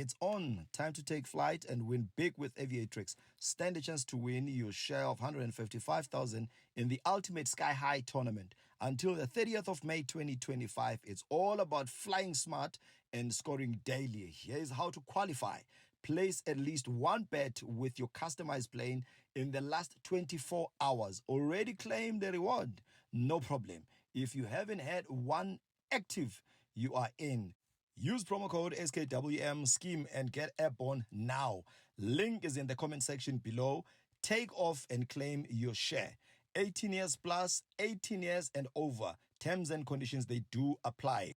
It's on. Time to take flight and win big with Aviatrix. Stand a chance to win your share of 155,000 in the Ultimate Sky High tournament. Until the 30th of May 2025, it's all about flying smart and scoring daily. Here's how to qualify. Place at least one bet with your customized plane in the last 24 hours. Already claim the reward? No problem. If you haven't had one active, you are in. Use promo code SKWM scheme and get airborne now. Link is in the comment section below. Take off and claim your share. 18 years plus, 18 years and over. Terms and conditions, they do apply.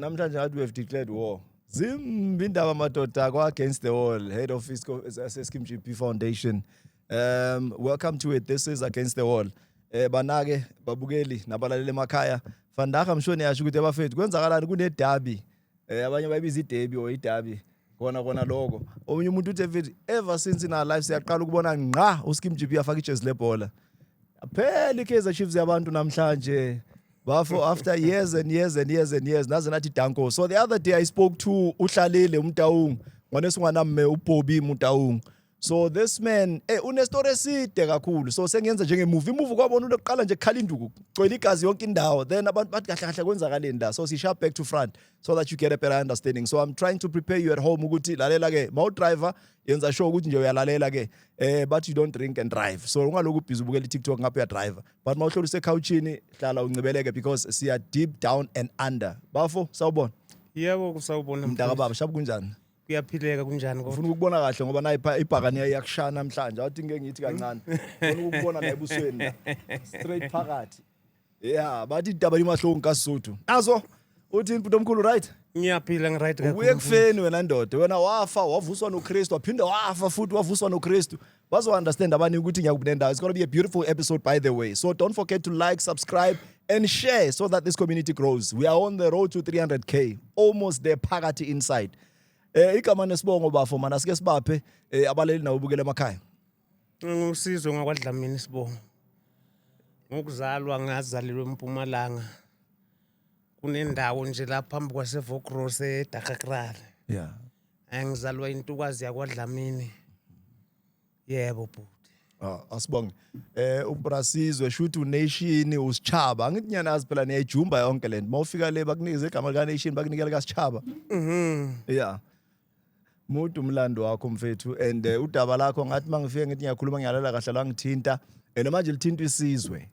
Namhlanje we have declared war. Zimbi indaba madoda against the wall. Head of Scheme GP Foundation. Welcome to it. This is Against the Wall. Banake babukeli nabalalele emakhaya. Vandaga mshoni yasho ukuthi abafethu kwenzakalani kune derby. Abanye bayibiza iderby or iderby. Kona lokho. Omunye umuntu uthi ever since in our life siyaqala ukubona ngqa uScheme GP afaka ijezi lebhola. Phela iKaizer Chiefs yabantu namhlanje. Bafo after years and years and years and years naze nathi danko. So the other day I spoke to Uhlalele Mtaung, ngonesingwana mme uBobby Mtaung. So this man une story eside kakhulu. So sengenza njenge movie kwabona uqala nje ekhala induku. Gcwele igazi yonke indawo. Then abantu bathi kahle kahle kwenzakaleni la. So sharp back to front so that you get a better understanding. So I'm trying to prepare you at home ukuthi lalela ke mawu driver yenza sure ukuthi nje uyalalela ke but you don't drink and drive. So ungaloku busy ubukela iTikTok ngapha ya driver. But mawuhlala usecouchini hlala uncibeleke because siya deep down and under. Bafo sawubona. Yebo kusawubona mntaka baba shabu kunjani? Kuyaphileka kunjani kodwa? Ufuna ukubona kahle ngoba nayi ibhakani yakushaya namhlanje. Awuthi ngeke ngithi kancane. Ufuna ukubona la ebusweni la. Straight phakathi. Yeah, bathi idaba limahlongo kaSotho. Nazo uthi inputo omkhulu right? Ngiyaphila ngiright kakhulu. Uye kufeni wena ndoda. Wena wafa, wavuswa noKristu, waphinde wafa futhi wavuswa noKristu. Bazo understand abani ukuthi ngiyakubinendawo. It's going to be a beautiful episode by the way. So don't forget to like, subscribe and share so that this community grows. We are on the road to 300k. Almost there phakathi inside. Igama nesibongo bafo mana sike sibaphe abaleli nawo bukele emakhaya. Ngusizwe ngakwaDlamini Sibongo. Ngokuzalwa ngazalelwe eMpumalanga. Kunendawo nje lapha phambi kwaseVokros eDakakrale. Yeah. Ngizalwa intukazi yakwaDlamini. Yebo bhuti. Asibonge. Ubrasizwe shoot unation usichaba. Angithi nyanazi phela niyajumba yonke lento. Mawufika le bakunikeza igama lika nation bakunikela kaSichaba. Yeah. Mudu umlando wakho mfethu and udaba lakho ngathi mangifike ngithi ngiyakhuluma ngiyalela kahle la ngithinta manje lithinta isizwe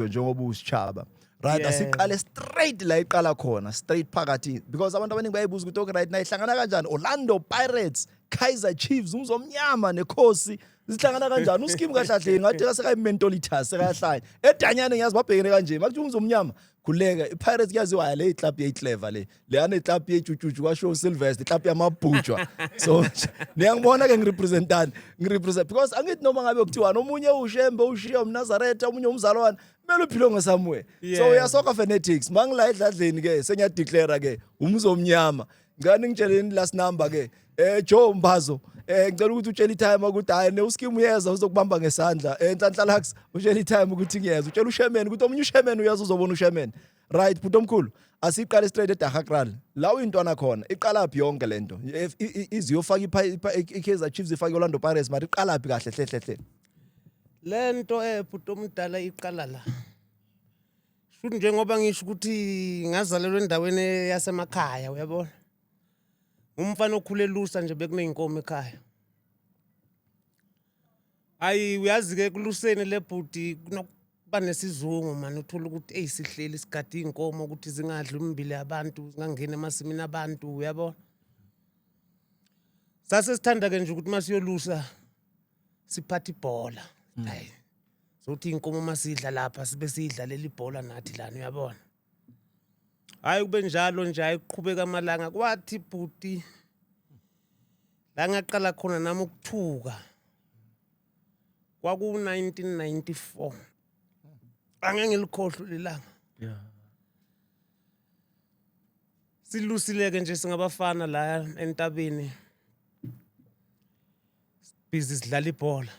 njengoba usichaba right asiqale straight la iqala khona straight phakathi because abantu abaningi bayibuza ukuthi okay right na ihlangana kanjani Orlando Pirates Kaizer Chiefs umzomnyama nekhosi zihlangana kanjani uScheme kahlahle ngathi kaseka mentalitas sekahlanye edanyane ngiyazi babhekene kanje makuthi umzomnyama kuleka iPirates kuyaziwa le club yeClever le ane club yeJujuju kwaShow Sylvester club yamabhujwa so niyangibona ke ngirepresent because angithi noma ngabe kuthiwa nomunye uShembe uShiya uNazareth omunye umzalwane kumele uphile ngesamwe so we are soccer fanatics mangila edladleni ke sengiyadeclare ke umzomnyama ngani ngitsheleni last number ke Joe Mbazo ngicela ukuthi utshela itime ukuthi hayi uScheme uyeza uzokubamba ngesandla Nhlanhla utshela itime ukuthi ngiyeza utshela uSherman ukuthi omunye uSherman uyazi uzobona uSherman right bhuti omkhulu asiqale straight eDakakrale la uyintwana khona iqala phi yonke lento iziyofaka iKaizer Chiefs ifake Orlando Pirates mari iqala phi kahle hlehle lento bhuti omdala iqala la futhi njengoba ngisho ukuthi ngazalelwa endaweni yasemakhaya uyabona umfana okhule lusa nje bekuneyinkomo ekhaya uyazi ke kuluseni lebhudi kunokuba nesizungu manje uthola ukuthi sihleli sigadi inkomo ukuthi zingadli umbili abantu zingangena emasimini abantu uyabona sase sithanda ke nje ukuthi masiyolusa siphatha ibhola hayi sothi inkomo masidla lapha sibe sidlalela ibhola nathi lana uyabona Hayi kube njalo nje ayiqhubeka amalanga kwathi bhuti la ngaqala khona nami ukuthuka kwaku 1994 angeke ngilikhohlwe lelanga Yeah. silusileke nje singabafana la entabeni busy sidlala ibhola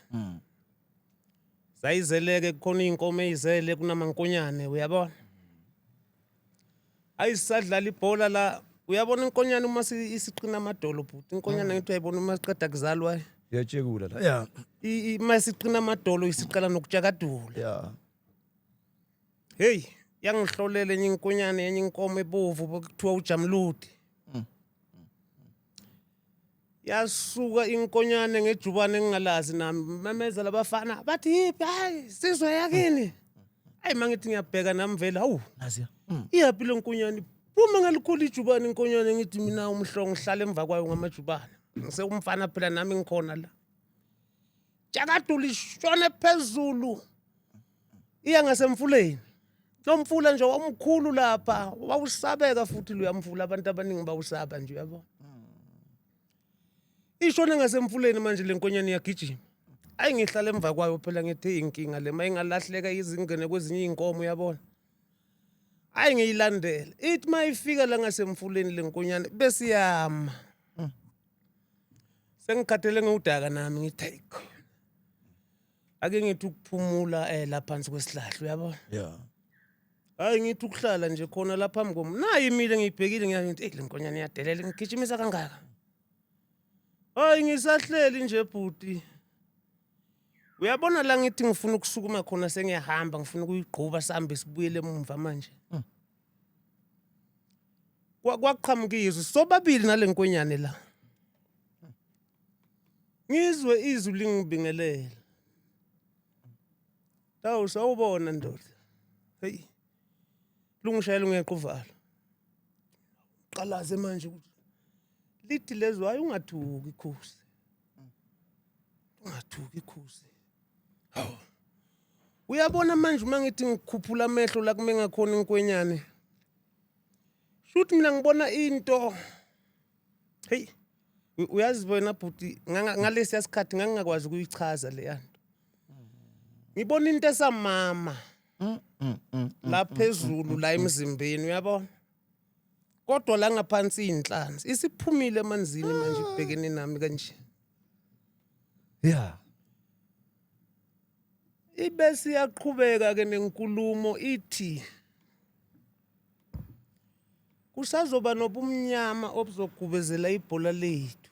sayizeleke kukhona inkomo ezizele kunamankonyane uyabona ayisadlala ibhola la uyabona inkonyane uma isiqina amadolo bhuti inkonyane ngithi uyayibona uma siqeda kuzalwa Yachekula la. Yeah. uma siqina amadolo isiqala nokujakadula Yeah. hey yangihlolele enye inkonyane enye inkomo ebovu bokuthiwa uJamludi yasuka inkonyane ngejubane engingalazi nami memeza labafana bathi yipi hayi sizwe yakini hayi mangithi ngiyabheka nami vela hawu Naziya. iyapi le nkonyane uma ngalikhulu ijubane inkonyane ngithi mina umhlongo ngihlala emva kwayo ngamajubane ngisekumfana phela nami ngikhona la jakadula ishone phezulu iya ngasemfuleni nomfula nje omkhulu lapha wawusabeka futhi luyamfula abantu abaningi bawusaba nje uyabona ishone ngasemfuleni manje lenkonyane iyagijima ayi ngihlala emva kwayo phela ngithi inkinga le mayingalahleka izingene kwezinye inkomo uyabona ayi ngiyilandela ithi mayifika la ngasemfuleni lenkonyane besiyama sengikhathele ngudaka nami ngithi ake ngithi ukuphumula la phansi kwesihlahla uyabona Yeah. hayi ngithi ukuhlala nje khona lapha phambi komi nayi imile ngiyibhekile ngiyathi lenkonyane iyadelela ngigijimisa kangaka hayi ngisahleli nje bhuti uyabona la ngithi ngifuna ukusukuma khona sengiyahamba ngifuna ukuyigquba sambe sibuyele emumva manje kwaqhamuka izwi sobabili nalenkonyane la ngizwe izwi lingibingelela tawu sawubona ndoda hey lungishayela ngiyaquvala qalaze manje ukuthi lithi lezo hayi ungathuki ikhosi ungathuki ikhosi hawu uyabona manje uma ngithi ngikhuphula amehlo la kume ngakhona inkwenyane shuthi mina ngibona into hey uyazi wena bhuti ngalesi yasikhathi ngangakwazi ukuyichaza le yanto ngibona into esamama la phezulu la emzimbeni uyabona kodwa la ngaphansi inhlanzi isiphumile emanzini manje ibhekene nami kanje Yeah. ibese iyaqhubeka ke nenkulumo ithi kusazoba nobumnyama obuzogubezela ibhola lethu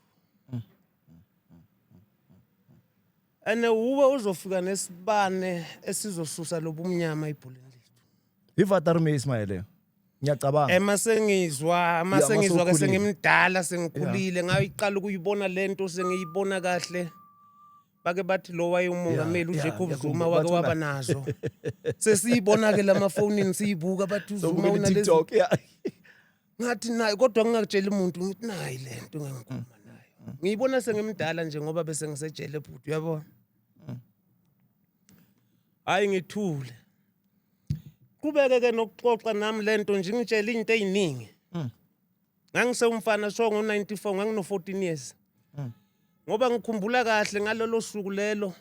ane uwe uzofika nesibane esizosusa lobumnyama ibholeni lethu Ivatarme Ismail. Ngiyacabanga. Masengizwa masukhulile. ke sengimdala sengikhulile ngayiqala ukuyibona lento sengiyibona kahle bake bathi lo wayeUmongameli uJacob Zuma wake waba nazo sesiyibona ke lamafonini siyibuka bathi uZuma unalezi TikTok. Yeah. ngathi nayi kodwa ngingakutshela umuntu ngithi nayi lento ngikhuluma nayo ngiyibona sengimdala nje ngoba bese ngisejele bhuti uyabona hayi ngithule kubeke ke nokuxoxa nami lento nje ngitshela into eziningi ngangisewumfana so ngo94 ngangino 14 years ngoba ngikhumbula kahle ngalolo suku lelo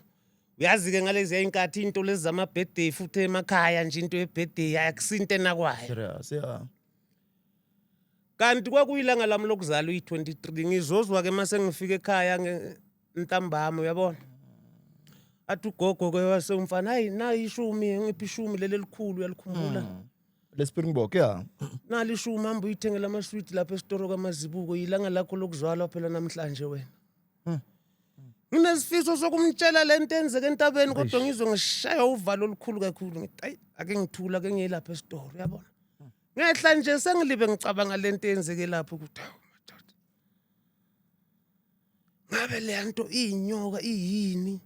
uyazi ke ngalezi inkathi into lezi zama birthday futhi emakhaya nje into ye birthday akusinte nakwayo Serious. Yeah. kanti kwakuyilanga lami lokuzalwa uyi23 ngizozwa ke mase ngifika ekhaya ntambama uyabona athi ugogo ke wasewumfana hayi nayi ishumi ngiphi ishumi leli likhulu uyalikhumbula Le Springbok. Yeah. nali ishumi hamba uyithengela amasweet lapha esitoro kaMazibuko yilanga lakho lokuzalwa phela namhlanje wena nginesifiso sokumtshela lento enzeke entabeni kodwa ngizwe ngishaya uvalo olukhulu kakhulu ngithi hayi ake ngithula ke ngiyelapha esitoro uyabona ngehla nje sengilibe ngicabanga lento enzeke lapho ukuthi hawu madoda ngabe le nto inyoka iyini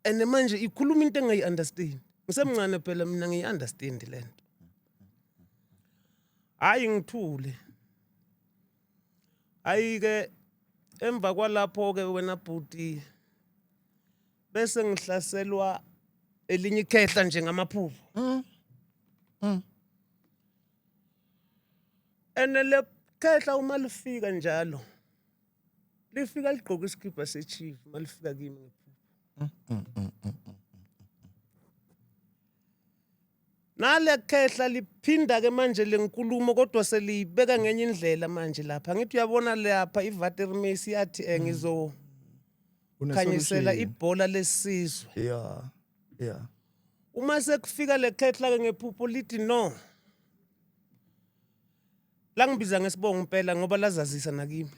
ene manje ikhuluma into engayi-understand ngisemncane phela mina ngiyi-understand lento hayi ngithule hayi ke emva kwalapho ke wena bhuti bese ngihlaselwa elinye ikhehla nje ngamaphupho ene lekhehla uma lifika njalo lifika ligqoka isikibha sechief malifika kimi ngephupho nalekhehla liphinda ke manje lenkulumo kodwa selibeka ngenye indlela manje lapha ngithi uyabona lapha iVatermesi yathi ngizokhanyisela ibhola lesizwe yeah uma sekufika lekhehla ke ngephupho lithi no langibiza ngesibongo impela ngoba lazazisa nakimi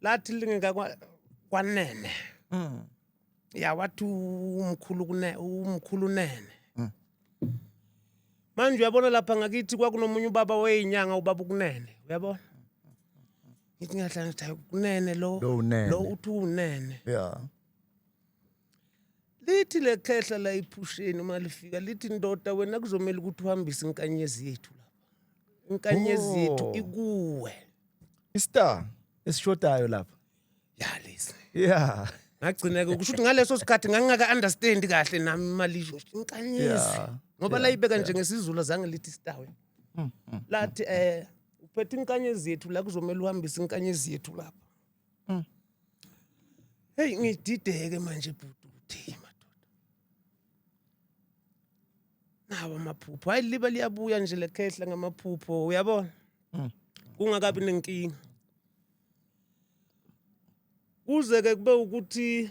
lathi lingeka kwanene ya wathi umkhulu nene manje uyabona lapha ngakithi kwakunomunye ubaba weyinyanga ubaba ukunene uyabona ngithi ngiyahlala ngithi kunene lo uthi unene yeah lithi lekhehla la iphusheni uma lifika lithi ndoda wena kuzomela ukuthi uhambise inkanyezi yethu lapha inkanyezi yethu ikuwe istar esishodayo lapha yalisi yeah ngagcineke kusho ukuthi ngaleso sikhathi ngangaka understand kahle nami malisho inkanyezi ngoba la ibeka njengesizulu zange lithi star lathi uphethe inkanyezi yethu la kuzomela uhambise inkanyezi yethu lapha hey ngidideke manje bhuti uthi nawa amaphupho hayi liba liyabuya nje lekhehla ngamaphupho uyabona kungakabi nenkinga kuze ke kube ukuthi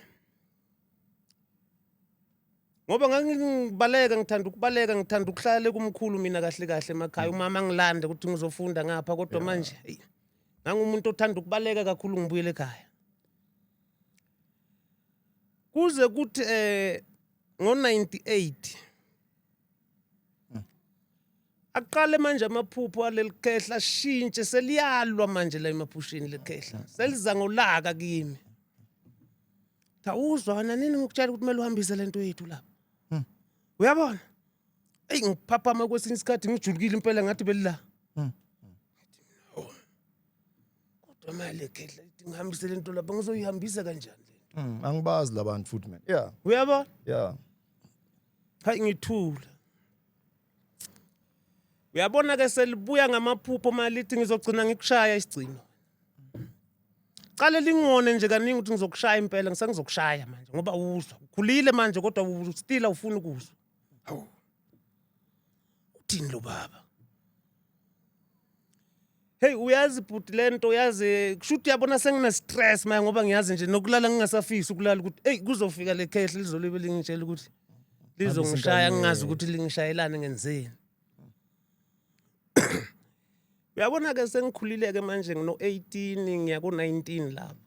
ngoba ngithanda ukuhlala kumkhulu mina kahle kahle emakhaya umama ngilande ukuthi ngizofunda ngapha kodwa manje ngangumuntu othanda ukubaleka kakhulu ngibuyele ekhaya kuze kuthi ngo98 aqale manje amaphupho alelikhehla shintshe seliyalwa manje la emaphushini lekhehla seliza ngolaka kimi Thawuzwa nini ngikutshela ukuthi kumele uhambise lento yethu lapha uyabona ngiphaphama kwesinye isikhathi ngijulukile impela ngathi belila kodwa manje lekhehla lithi ngihambise lento lapha ngizoyihambisa kanjani lento angibazi labantu futhi man yeah uyabona yeah hayi ngithula uyabona ke selibuya ngamaphupho malithi ngizogcina ngikushaya isigcino qale lingone nje kaningi ukuthi ngizokushaya impela ngisangizokushaya manje ngoba uzwa ukhulile manje kodwa still awufuni ukuzwa hawu uthini lo baba hey uyazi bhuti lento uyazi kushuthi yabona sengine stress manje ngoba ngiyazi nje nokulala ngingasafisi ukulala ukuthi hey kuzofika lekhehla lizolibe lingitshela ukuthi lizongishaya ngingazi ukuthi lingishayelane ngenzeni uyabona ke sengikhulile ke manje ngino 18 ngiya ku 19 lapho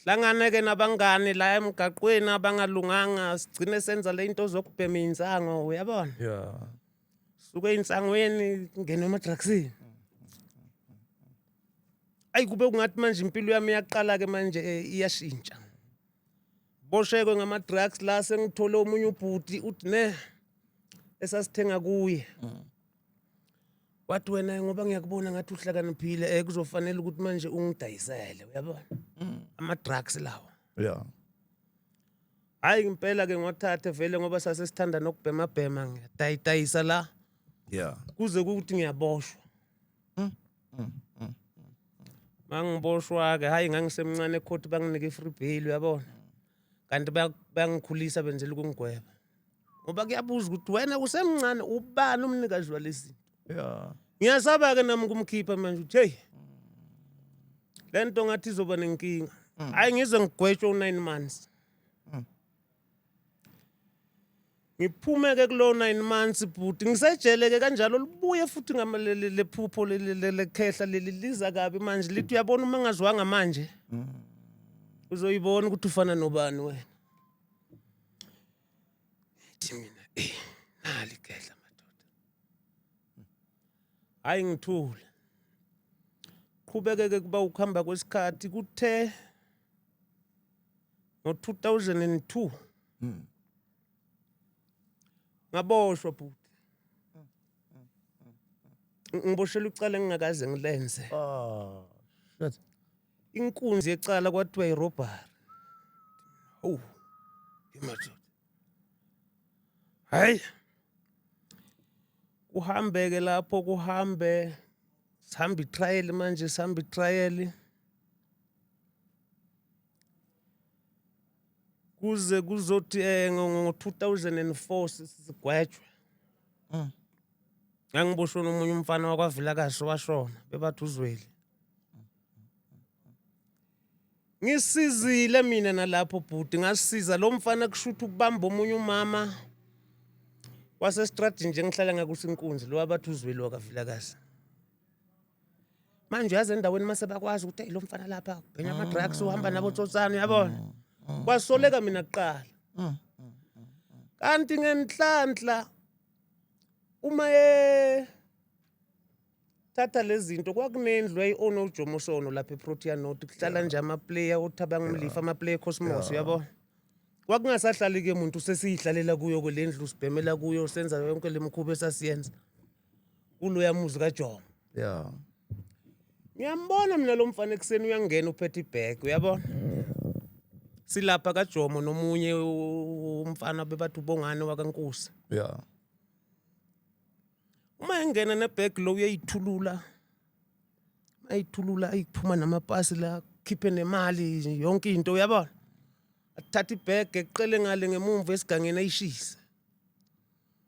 hlangana ke nabangani la emgaqweni abangalunganga sigcine senza le into zokubhema insango uyabona yeah suke insangweni ngene emadrugsini kube kungathi manje impilo yami yaqala ke manje iyashintsha boshekwe ngama-drugs la sengithole omunye ubhuti uthi ne esasithenga kuye wathi wena ngoba ngiyakubona ngathi uhlakaniphile kuzofanele ukuthi manje ungidayisele uyabona ama-drugs lawo yeah hayi impela ke ngothathe vele ngoba sasesithanda nokubhema ngiyadayisa la yeah kuze ukuthi ngiyaboshwa mangiboshwa ke hayi ngangisemncane ecourt banginike free bail uyabona kanti bayangikhulisa benzela ukungigweba ngoba kuyabuza ukuthi wena usemncane ubani umnikazi walesi yeah ngiyasaba ke nami kumkhipha manje uthi hey lento ngathi izoba nenkinga hayi ngize ngigwetshwe 9 months ngiphume ke kulo 9 months bhuti ngisejele ke kanjalo libuye futhi ngamalele phupho lekhehla liza kabi manje lithi uyabona uma ngazwanga manje uzoyibona ukuthi ufana nobani wena ethi mina nali khehla madoda hayi ngithule qhubeke ke kuba ukuhamba kwesikhathi kuthe ngo2002 ngaboshwa bhuti ngiboshela ucala ngingakaze ngilenze shit inkunzi yecala kwathiwa irobbery imadoda hayi Kuhambeke lapho kuhambe sihamba itrial manje sihamba itrial kuze kuzothi ngo-2004 sigwetshwe. Ngangiboshwe nomunye umfana wakwaVilakazi washona bebathi uZweli. Ngisizile mina nalapho bhuti ngasiza lo mfana kushutha ukubamba omunye umama wasestradini nje ngihlala ngakusi inkunzi lo wabathi uZweli wakaVilakazi. Manje yazi endaweni mase bakwazi ukuthi lo mfana lapha ubhenya ama-drugs uhamba nabo tsotsana uyabona. Kwasoleka mina kuqala. Kanti ngenhlanhla uma thatha lezi zinto kwakunendlu ayi-own uJomo Sono lapha eProtea North kuhlala nje ama-player oThabang Mlifa ama-player Cosmos uyabona. Kwakungasahlali ke umuntu sesiyihlalela kuyo kwelendlu sibhemela kuyo senza yonke lemikhuba esasiyenza kuloya muzi kaJomo. Yeah. Ngiyambona mina lo mfana ekseni uyangena uphethe ibag uyabona. Silapha kaJomo nomunye umfana bebathi ubongane wakaNkosi. Yeah. Uma engena nebag lo uyayithulula. Ayithulula ayiphuma namapasi la khiphe nemali yonke into uyabona. Athatha ibag eqele ngale ngemumva esigangeni ayishisa.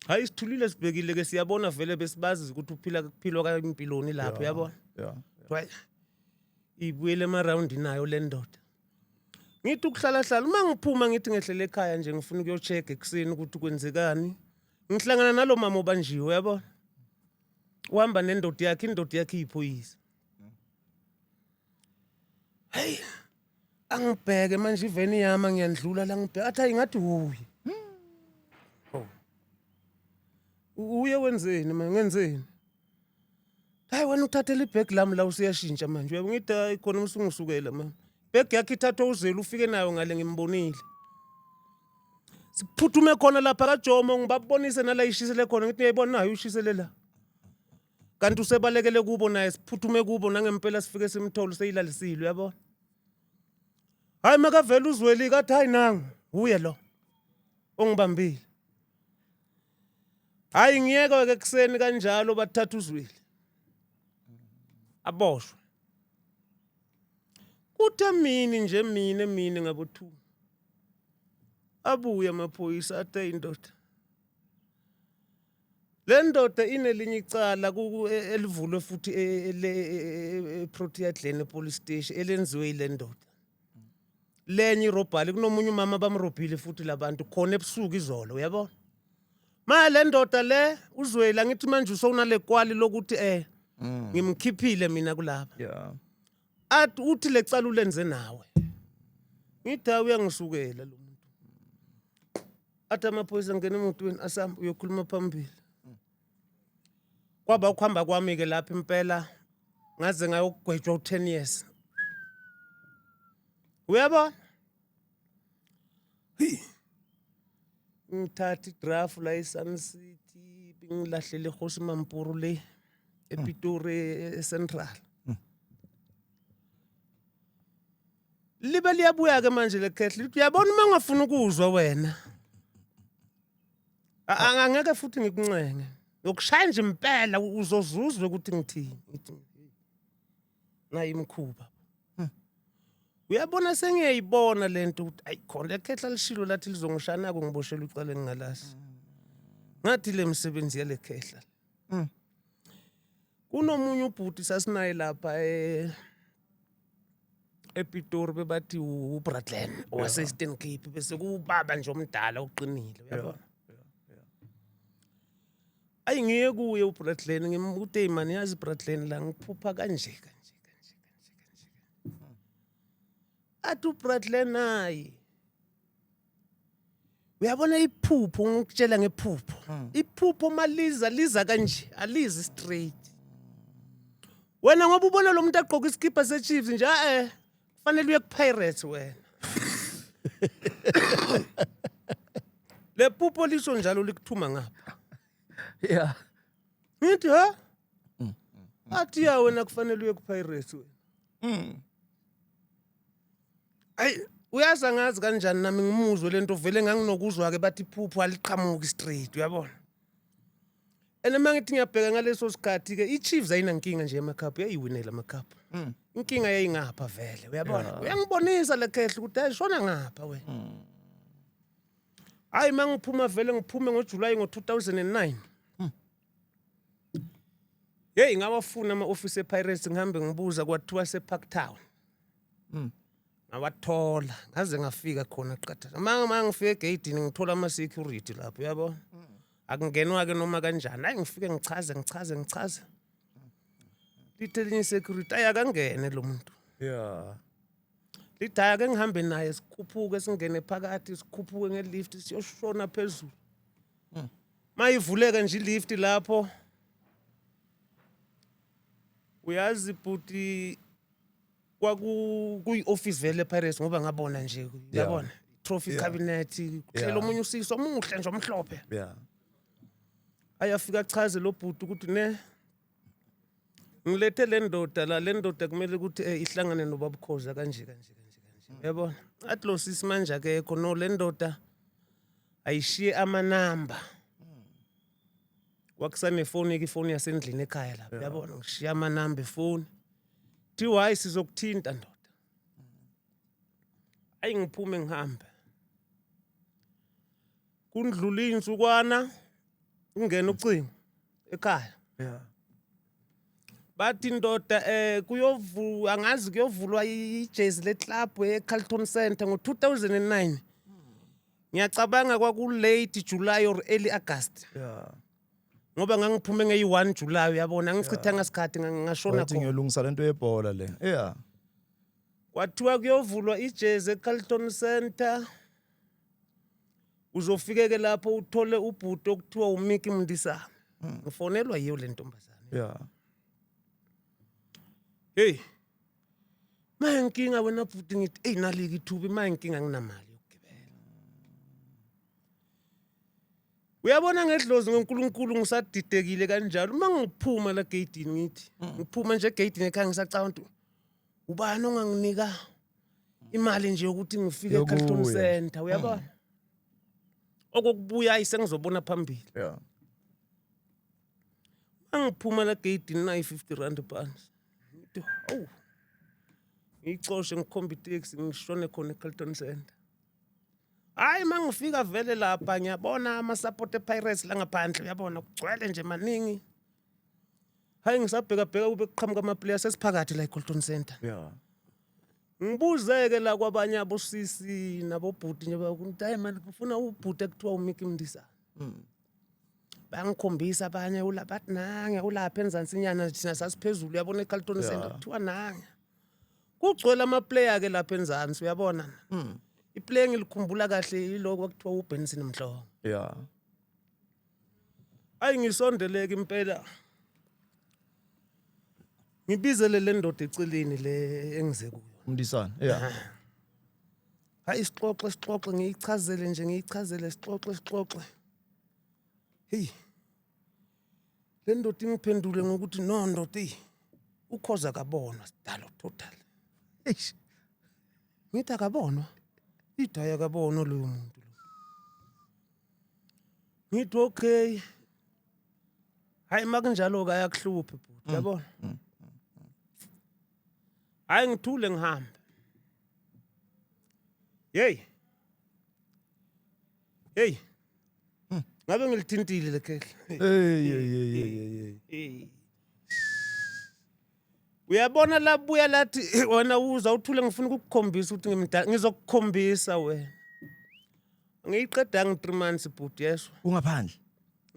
Hayi sithulile sibhekile ke siyabona vele besibazi ukuthi kuphilwa kaImpiloni lapho uyabona. Yeah. Right. Ibuyele emaround nayo le ndoda. Ngithi ukuhlala uma ngiphuma ngithi ngehlele ekhaya nje ngifuna ukuyocheck ekseni ukuthi kwenzekani. Ngihlangana nalo mama obanjiwe uyabona. Uhamba nendoda yakhe indoda yakhe iphoyisa. Hey. Angibheke manje iveni yami ngiyandlula la ngibheka athi ngathi uye. Uye wenzeni manje ngenzeni? Hayi wena uthathele ibag lami la usiyashintsha manje. Uyabona ngithi hayi khona umusungusukela manje. Bag yakhe ithathwa uZweli ufike nayo ngale ngimbonile. Siphuthume khona lapha kaJomo ngibabonise nala ishisele khona ngithi uyayibona nayo ushisele la. Kanti usebalekele kubo naye siphuthume kubo nangempela sifike simthole seyilalisile uyabona. Hayi makavela uZweli kathi hayi nangu uye lo ongibambile. Hayi ngiyeka ke ekseni kanjalo bathatha uZweli. Aboshwe. Kuthe mina ngabo2. Abuya amaphoyisa athe indoda. Le ndoda inelinye icala elivulwe futhi eProtea Glen police station elenziwe ile ndoda. Lenye irobhali kunomunye umama bamrobhile futhi labantu khona ebusuku izolo uyabona. Le ndoda le uZweli ngithi manje usonale kwali lokuthi ngimkhiphile mina kulapha. Yeah. Athi uthi lecala ulenze nawe. Ngithi uyangisukela lo muntu. Athi amaphoyisa ngene emotweni asamba uyokhuluma phambili. Kwaba ukuhamba kwami ke lapha impela ngaze ngayokugwetshwa u10 years. Uyabona? Ngithatha idraft la eSun City bingilahlele eGosi Mampuru le ePitori Central. Libe liyabuya ke manje lekhehla lithi uyabona uma ngafuna ukuzwa wena. Angeke futhi ngikuncenge. Yokushaya nje impela uzozuzwe ukuthi ngithini. Nayi imkhuba. Uyabona sengiyayibona lento ukuthi ayikhona lekhehla lishilo lathi lizongishana kungiboshela ucala engingalasi. Ngathi le msebenzi yalekhehla. Kunomunye ubhuti sasinaye lapha ePitori bebathi uBradlen wase Eastern Cape bese kubaba nje omdala oqinile uyabona. Ayi ngiye kuye uBradlen ngimbuthi hey man yazi uBradlen la ngiphupha kanje. Athi uBradlen nayi. Uyabona iphupho ngikutshela ngephupho. Iphupho liza kanje alizi straight. Wena ngoba ubona lo muntu agqoka iskipa seChiefs nje kufanele uye kuPirates wena. Le phupho lisho njalo likuthuma ngapha. Yeah. Ngithi athi ya wena kufanele uye kuPirates wena. Ayi uyaza ngazi kanjani nami ngimuzwe lento vele nganginokuzwa ke bathi iphupho aliqhamuki straight uyabona. And mangithi ngiyabheka ngaleso sikhathi ke iChiefs ayinankinga nje emacup yayiwinela amacup. Inkinga yayingapha vele uyabona. Uyangibonisa lekhehle ukuthi ayishona ngapha we. Hayi mangiphuma vele ngiphume ngoJuly ngo2009. Hey ngabafuna ama-office ePirates ngihambe ngibuza kwathiwa seParktown. Ngawathola ngaze ngafika khona qatha. Manga ngifike egate ngithola ama-security lapho uyabona. Akungenwa ke noma kanjani. Hayi ngifike ngichaze. Lithe security ayakangene lo muntu. Yeah. Lithi ake ngihambe naye sikhuphuke singene phakathi sikhuphuke ngelift siyoshona phezulu. Mayivuleka nje ilift lapho. Uyazi bhuti kuyi-office vele ePirates ngoba ngabona nje uyabona trophy cabinet kuhlela omunye usisi omuhle nje omhlophe. Yeah. Ayafika chaze lo bhuti ukuthi ne ngilethe le ndoda kumele ukuthi ihlangane nobabukhoza kanje. Uyabona? Athi lo sisi manje akekho no le ndoda ayishiye amanamba. Wakusane ifoni yasendlini ekhaya lapho uyabona ngishiya amanamba efoni. Thi why sizokuthinta ndoda. Ayi ngiphume ngihambe. Kundlula insukwana ungena ucingo ekhaya. Yeah. Bathi indoda angazi kuyovulwa ijezi leclub eCarlton Center ngo2009. Ngiyacabanga kwaku-late July or early August. Yeah. Ngoba ngangiphume ngeyi1 July uyabona ngichithanga isikhathi ngashona Wathi ngiyolungisa lento yebhola le. Yeah. Kwathiwa kuyovulwa ijezi eCarlton Center. Uzofikeke lapho uthole ubhuti okuthiwa uMickey Mndisana. Ngifonelwa yiyo le ntombazana. Yeah. Hey. Mayinkinga wena bhuti ngithi naliki ithubi mayinkinga nginamali yokugibela. Uyabona ngedlozi ngoNkulunkulu ngisadidekile kanjalo mangiphuma la gate ngithi ngiphuma nje gate ekhaya ngisacabanga ukuthi ubani onganginika imali nje ukuthi ngifike eCarlton Center uyabona. Okubuya isengizobona phambili. Yeah. Mangiphuma la gate R50 pounds. Oh. Ngicoshe ngikhomba itaxi ngishone khona eCarlton Center. Hayi mangifika vele lapha ngiyabona ama-support ePirates la ngaphandle uyabona kugcwele nje maningi. Hayi ngisabheka kube kuqhamuka ama-players esiphakathi la eCarlton Center. Yeah. Ngibuzeke la kwabanye abosisi nabobhuti nje bakuthi hayi manje kufuna ubhuti ekuthiwa uMickey Mndisana. Bangikhombisa abanye bathi nange ulapha eNzansinyana thina sasiphezulu uyabona eCarlton Center kuthiwa nange. Kugcwele ama-player ke lapha eNzansi uyabona. Iplayer ngilikhumbula kahle yiloko okuthiwa uBenson Mhlongo. Yeah. Hayi ngisondeleke impela. Ngibizele le ndoda eceleni le engize kuyo. Mndisana. Yeah. Hayi sixoxe ngiyichazele sixoxe. Hey. Le ndoda ingiphendule ngokuthi no ndoda ukhoza kabonwa sidalo total. Eish. Ngithi akabonwa. Idaya kabonwa lo muntu lo. Ngithi okay. Hayi makunjalo ke ayakuhluphe bhuti yabona. Hayi ngithule ngihambe. Hey. Ngabe ngilithintile lekhehle. Hey. Uyabona la buya lathi wena uza uthule ngifuna ukukukhombisa ukuthi ngimdala ngizokukhombisa wena. Ngiyiqeda 3 months bhuti yeso. Ungaphandle.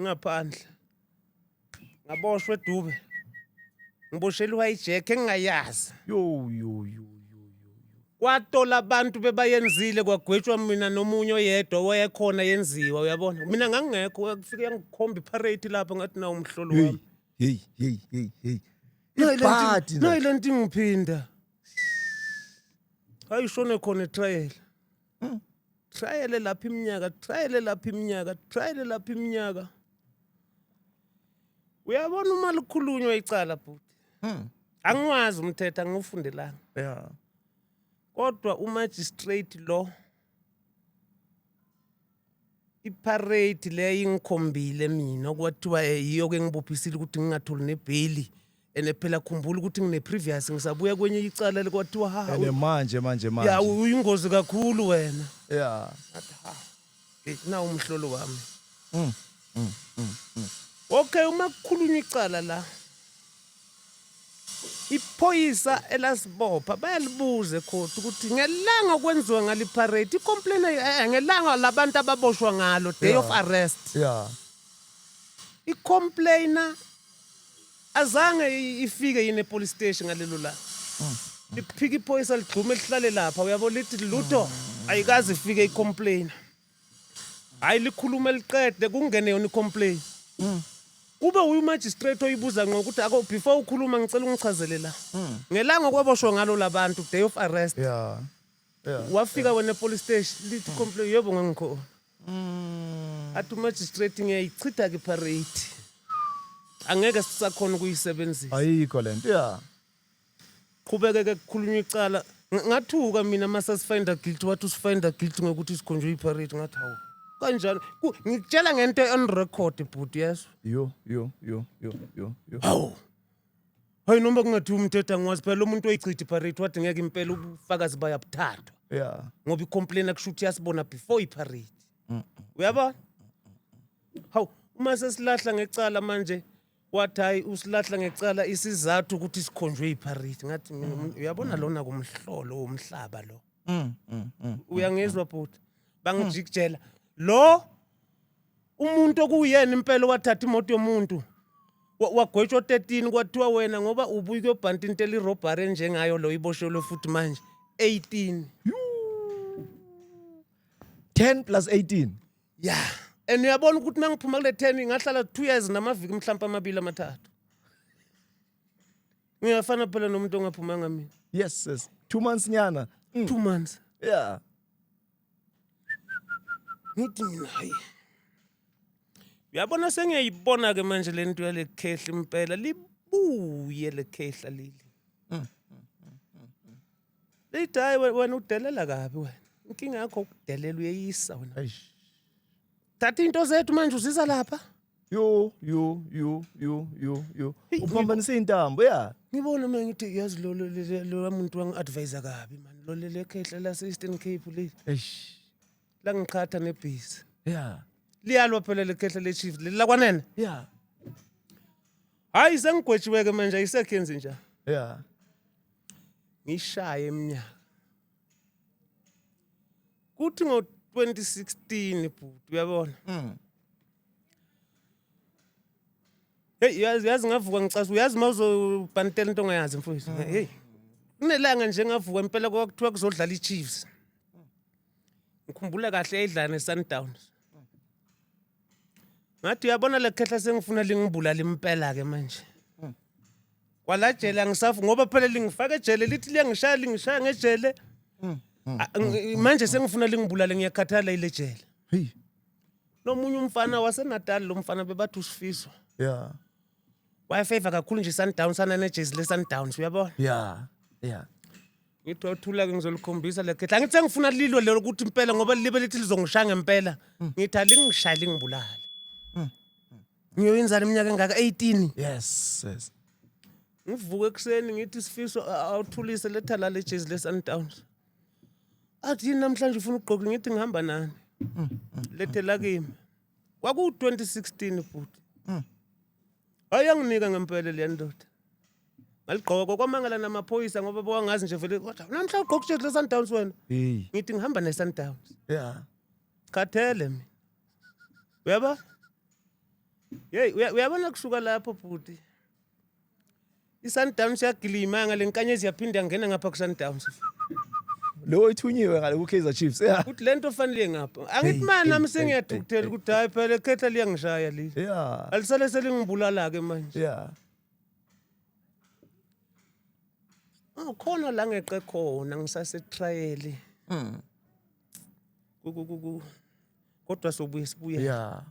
Ngaphandle. Ngaboshwe Dube. Ngiboshelwa hijack engingayazi. Yo. Kwatola abantu bebayenzile kwagwetshwa mina nomunye oyedwa wayekhona yenziwa uyabona. Mina ngangekho kufike yangikhomba iparade lapha ngathi na umhlolo wami. Hey. Nayi lento ingiphinda. Hayi shone khona trial. Trial lapha iminyaka. Uyabona uma likhulunywa icala bhuti. Angiwazi umthetho angiufundelanga. Yeah. Kodwa umagistrate lo iparade le ingikhombile mina kwathiwa yiyo ke ngibophisile ukuthi ngingatholi nebail ene phela khumbula ukuthi ngine previous ngisabuya kwenye icala lekwathiwa ha ene manje ya uyingozi kakhulu wena yeah na umhlolo wami okay uma kukhulunywa icala la iphoyisa elasibopha bayalibuze khona ukuthi ngelanga kwenziwa ngaliparade icomplain ngelanga labantu ababoshwa ngalo day of arrest yeah icomplainer azange ifike yine police station ngalelo la iphika iphoyisa ligxume lihlale lapha uyabo lithi lutho ayikazi ifike icomplainer hayi likhuluma liqede kungene yona icomplain kube uyu magistrate oyibuza ngokuthi ako before ukhuluma ngicela ungichazele la ngelanga kwaboshwa ngalo labantu day of arrest yeah wafika wena police station lithi complain yebo ngangikhona athi magistrate ngiyayichitha ke parade angeke sisakhona ukuyisebenzisa ayikho lento yeah qhubeke ke kukhulunywa icala ngathuka mina mase sifinder guilty wathi usifinder guilty ngokuthi sikhonjwe iparade ngathi hawo kanjani ngikutshela ngento on record but yes yo hawo hayi noma kungathi umthetho angwazi phela lo muntu oyichitha iparade wathi ngeke impela ubufakazi bayabuthathwa yeah ngoba icomplain akushuthi yasibona before iparade uyabona hawu uma sesilahla ngecala manje wathi hayi usilahla ngecala isizathu ukuthi sikhonjwe iparade ngathi uyabona lona kumhlolo womhlaba lo uyangezwa bhuti bangijikijela lo umuntu okuyena impela wathatha imoto yomuntu wagwetshwa 13 kwathiwa wena ngoba ubuye kuyobhanta into elirobbery njengayo lo iboshelwe futhi manje 18 10 plus 18 yeah and uyabona ukuthi nangiphuma kule 10 ngahlala 2 years namaviki mhlawumbe amabili amathathu ngiyafana phela nomuntu ongaphumanga mina yes 2 months nyana 2 months yeah ngithi mina hayi uyabona sengiyayibona ke manje lento yale khehla impela libuye le khehla leli lithi hayi wena udelela kabi wena inkinga yakho ukudelela uyeyisa wena thatha into zethu manje uzisa lapha yo uphambanise intambo yeah ngibona mina ngithi yazi lo muntu wangi-advise kabi mani lo le khehla lase-Eastern Cape leli la ngiqhatha nebhizi yeah liyalwa phela le khehla le-chief leli lakwanene yeah hayi sengigwetshiwe-ke manje ayisekho yenze njani yeah ngishaye eminyaka kuthi ngo-2016 bhuti uyabona hey yazi ngavuka ngicasa uyazi mawuzobhantela into ongayazi mfowethu hey kunelanga nje ngavuka impela kwakuthiwa kuzodlala iChiefs ngikhumbula kahle eyidlala neSundowns ngathi uyabona le khehla sengifuna lingibulala impela ke manje kwala jele angisafu ngoba phela lingifaka ejele lithi lingishaya ngejele manje sengifuna lingibulale ngiyakhathala ile jele hey nomunye umfana waseNatal lo mfana bebathi uSifiso yeah wayefavor kakhulu nje Sundowns sana nejezi leSundowns uyabona yeah ngithi wathula ke ngizolikhombisa le khehla ngithi sengifuna lilo lelo ukuthi impela ngoba libe lithi lizongishaya ngempela ngithi alingishaya lingibulale ngiyoyenzana iminyaka engaka 18 yes ngivuka ekseni ngithi Sifiso awuthulise letha la le jezi leSundowns athi yini namhlanje ufuna ukugqoka ngithi ngihamba nani lethela kimi kwaku 2016 futhi ayanginika ngempela le ndoda ngaligqoka kwamangala namaphoyisa ngoba bewangazi nje vele kodwa namhla ugqoka ijezi leSundowns wena hey ngithi ngihamba neSundowns yeah khathele mina uyaba hey uyabona kusuka lapho futhi iSundowns yagilima ngalenkanyezi yaphinda yangena ngapha kuSundowns lo ithunyiwe ngale ku Kaizer Chiefs yeah ukuthi lento fanele ngapha angithi mana nami sengiyathukuthela ukuthi hayi phela khehla liyangishaya leli yeah alisale selingibulala ke manje yeah khona la ngeqe khona ngisase trial kodwa sobuye sibuye yeah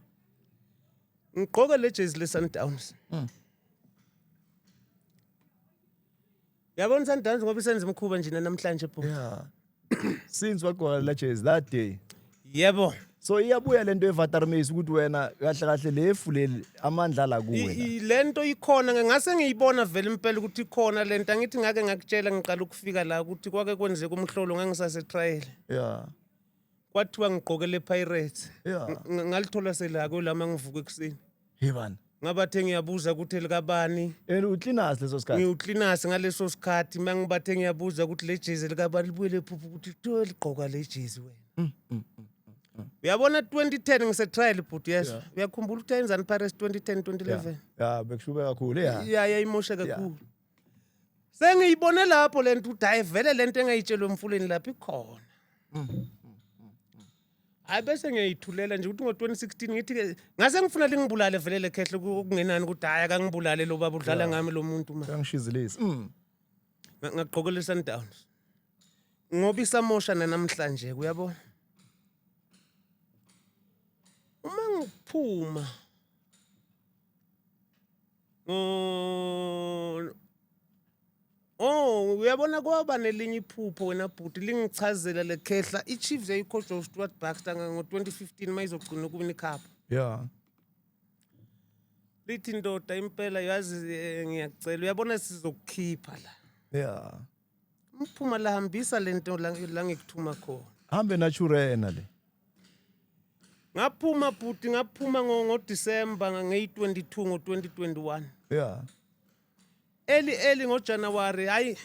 ngigqoka le jezi leSundowns yabona Sundowns ngoba isenza imkhuba nje namhlanje bho yeah since wagqoka la jezi that day yebo So iyabuya lento evatarmase ukuthi wena kahle kahle lefu leli amandla la kuwena. Lento ikhona ngase ngiyibona vele impela ukuthi ikhona lento angithi ngake ngakutshela ngiqala ukufika la ukuthi kwake kwenzeka umhlolo ngangisase trial. Yeah. Kwathiwa ngigqokele Pirates. Yeah. Ngalithola selako lama ngivuka ekseni. Hey bani. Ngabathe ngiyabuza ukuthi likabani. Ucleaners leso sikhathi. Ngiucleaners ngaleso sikhathi mangibathe ngiyabuza ukuthi le jezi likabani libuyele phuphu ukuthi to ligqoka le jezi wena. Uyabona 2010 ngise trial but yes. Uyakhumbula ukuthi ayenzani Pirates 2010 2011. Yeah, bekushuba kakhulu yeah. Yeah imosha kakhulu. Sengiyibone lapho lento ukuthi hayi vele lento engayitshelwe emfuleni lapha ikhona. Hayi bese ngiyithulela nje ukuthi ngo2016 ngithi ngase ngifuna lingibulale vele lekhehle ukungenani ukuthi hayi akangibulale lo baba udlala ngami lo muntu manje. Ngishizilisa. Ngaqokelela Sundowns. Ngoba isamosha namhlanje uyabona. Uma ngiphuma uyabona kwaba nelinye iphupho wena bhuti lingichazela lekhehla iChiefs yayicoach uStuart Baxter ngo2015 mayizogcina ukuwina icup. Yeah. Lithi ndoda impela yazi ngiyakucela uyabona sizokukhipha la. Yeah. Umphuma la hambisa lento la ngikuthuma khona. Hambe naturena le. Ngaphuma bhuti ngaphuma ngoDisemba nge22 ngo2021. Yeah. Early ngoJanuary hayi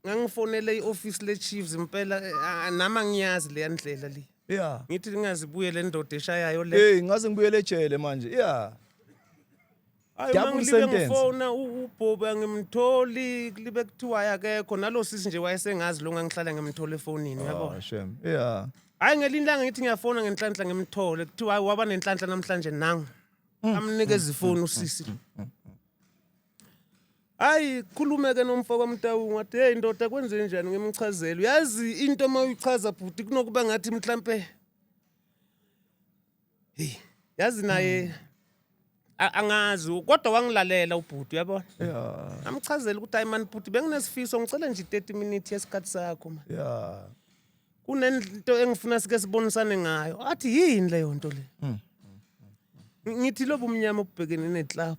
ngangifonele ioffice leChiefs impela nama ngiyazi le yandlela le. Yeah. Ngithi lingazibuye le ndoda eshayayo le. Hey ngaze ngibuyele ejele manje. Yeah. Double sentence. Ngifona uBoba ngimtholi libe kuthiwa yakekho nalo sisi nje wayesengazi lo ngangihlala ngimthole efonini uyabona. Shame. Yeah. Hayi ngelinhlanga ngithi ngiyafona ngenhlanhla ngimthole kuthiwa hayi waba nenhlanhla namhlanje nangu. Amnikeza ifoni usisi. Hayi khulumeke nomfoko kaMtawu ngathi hey ndoda kwenze njani ngimchazela uyazi into mawuyichaza bhuti kunokuba ngathi mhlambe yazi naye angazi kodwa wangilalela ubhuti uyabona. Yeah. Amchazela ukuthi hayi man bhuti benginesifiso ngicela nje 30 minutes yesikhathi sakho man. Yeah. Kunento engifuna sike sibonisane ngayo athi yini leyo nto le. Ngithi lobu umnyama ubhekene neclub.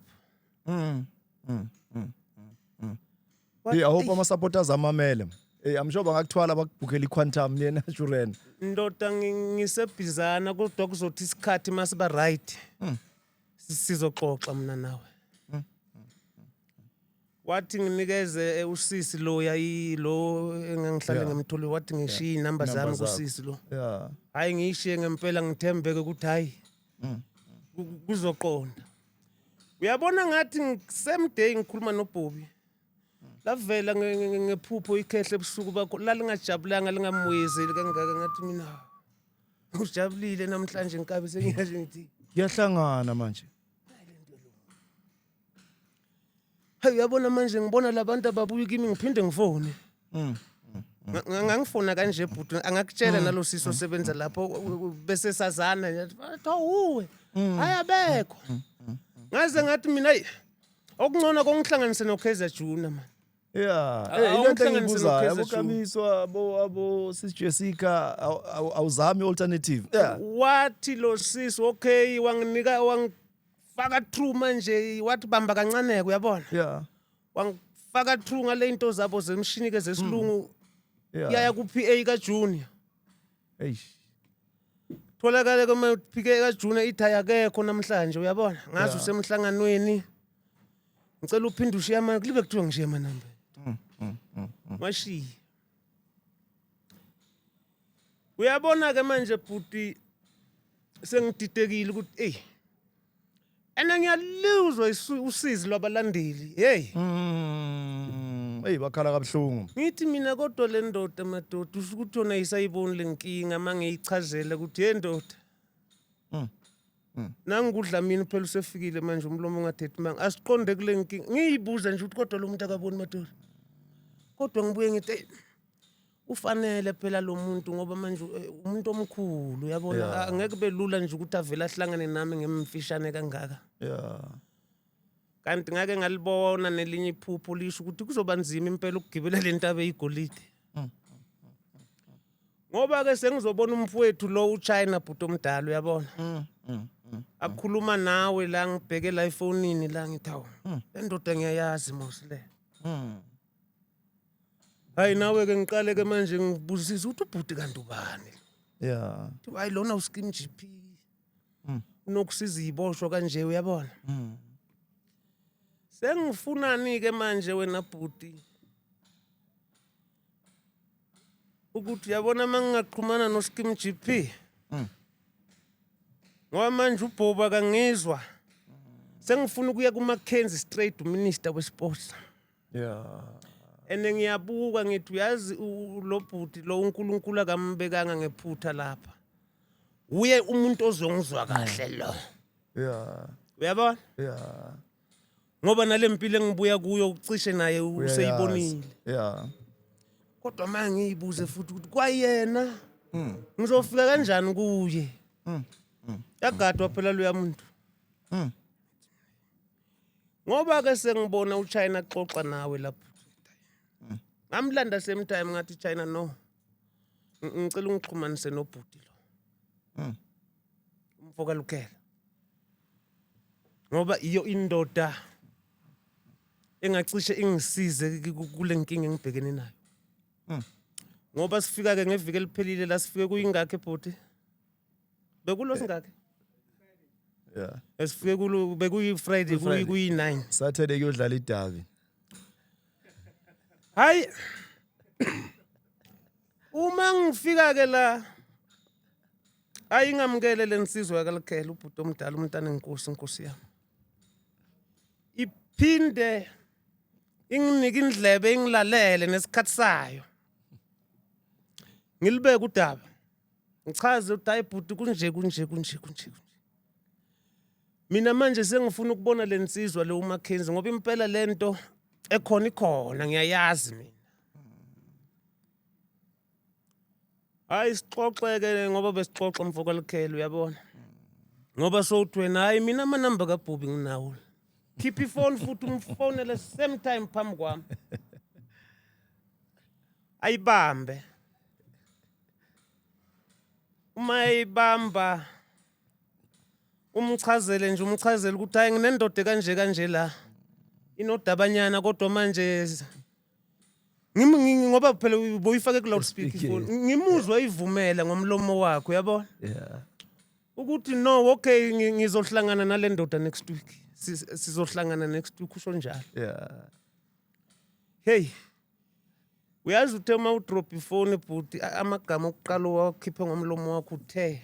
I hope ama supporters amamele. I'm sure bangakuthwala bakubhukhela iQuantum yena Juren. Ndoda ngisebhizana kodwa kuzothi isikhathi masiba right. Sizoxoxa mina nawe. Wathi nginikeze usisi lo yayilo engangihlale ngemthole wathi ngishiye inamba zami kusisi lo. Yeah. Hayi ngishiye ngempela ngithembeke ukuthi hayi. Kuzoqonda. Uyabona ngathi same day ngikhuluma noBobby. Lavela ngephupho ikhehle ebusuku bakho lalingajabulanga lingamwezeli kangaka ngathi mina ujabulile namhlanje inkabi sengiyazi ngithi Kuyahlangana manje. Hayi uyabona manje ngibona labantu ababuya kimi ngiphinde ngifone. Ngangifona kanje bhuti angakutshela nalo siso sebenza lapho bese sazana athi uwe ayabekho. Ngaze ngathi mina okungcono kongihlanganise noKaizer Junior man. Yeah. Into engibuzayo abokamiswa abo Sis Jessica awuzami alternative. Yeah. Wathi lo sis okay wanginika wangifaka through manje wathi bamba kancane uyabona. Yeah. Wangifaka through ngale into zabo zemshini ke zesilungu. Yeah. Yaya ku PA ka Junior. Eish. Tholakala kuma PA ka Junior ithaya akekho namhlanje uyabona. Ngazi usemhlanganweni. Ngicela uphinde ushiya manje libe kuthiwa ngishiye manamba. Mashi. Uyabona ke manje bhuti sengididekile ukuthi ena ngiyaluzwa usizi lwabalandeli hey. Hey bakhala kabuhlungu. Ngithi mina kodwa le ndoda madoda ukuthi wona isayiboni lenkinga mangiyichazela ukuthi hey ndoda. Nangikudla mina phela usefikile manje umlomo ungathethi manga asiqonde kule nkinga ngiyibuza nje ukuthi kodwa lo muntu akaboni madoda. Kodwa ngibuye ngithi ufanele phela lo muntu ngoba manje umuntu omkhulu uyabona angeke belula nje ukuthi avela ahlangane nami ngemfishane kangaka. Yeah. Kanti ngake ngalibona nelinye iphupho lisho ukuthi kuzoba nzima impela ukugibela le ntaba eyigolide. Ngoba ke sengizobona umfowethu lo uChina bhuti omdala uyabona. Akhuluma nawe la ngibheke la efonini la ngithi hawu. Lendoda ngiyayazi mos le. Hayi nawe ke ngiqale ke manje ngibuzisa ukuthi ubhuti kanti ubani. Yeah. Hayi lona uSkim GP. Unokusiza iziboshwa kanje uyabona. Sengifunani ke manje wena bhuti. Ukuthi yabona mangingaqhumana noSkim GP. Ngoba manje uBhoba kangizwa. Sengifuna ukuya kuMackenzie straight uMinister weSports. Yeah. Ene ngiyabuka ngithi uyazi lo bhuti lo uNkulunkulu akambekanga ngephutha lapha. Uye umuntu ozongizwa kahle lo. Yeah. Uyabona? Yeah. Ngoba nalempilo engibuya kuyo ucishe naye useyibonile. Yeah. Kodwa manje ngiyibuze futhi ukuthi kwayena ngizofika kanjani kuye? Yagadwa phela lo yamuntu. Ngoba ke sengibona uChina xoxa nawe lapho. Ngamlanda same time ngathi China no. Ngicela ungixhumanise nobhuti lo. Umfoka Lukela. Ngoba iyo indoda engacishe ingisize kule nkinga engibhekene nayo. Ngoba sifika ke ngeviki eliphelile la sifike kuyingakhe bhuti. Bekulo singakhe? Yeah. Esifike kulo bekuyi Friday kuyi 9. Saturday kuyodlala iDerby. Hayi. Uma ngifika ke la ayingamkele lensizwe yakalekhela ubhuti omdala umntana inkosi yami. Iphinde inginike indlebe ingilalele nesikhathi sayo. Ngilibeka udaba. Ngichaze ukuthi hayi bhuti kunje. Mina manje sengifuna ukubona lensizwa le uMackenzie ngoba impela lento ikhona ngiyayazi mina. Hayi sixoxeke ngoba besixoxa mfoka lekhelo uyabona. Ngoba sothi wena hayi mina amanamba kaBhobhi nginawo. Keep ifone futhi umfonele same time phambi kwami. Ayibambe. Uma ayibamba umchazele ukuthi hayi nginendoda kanje la. Inodabanyana kodwa manje ngoba phela boyifake ku loudspeaker phone ngimuzwa ivumela ngomlomo wakho uyabona. Yeah. Ukuthi no okay ngizohlangana nale ndoda next week. Sizohlangana next week usho njalo. Yeah. Hey. Uyazi uthe uma udrop ifone bhuti amagama okuqala wakhipha ngomlomo wakho uthe.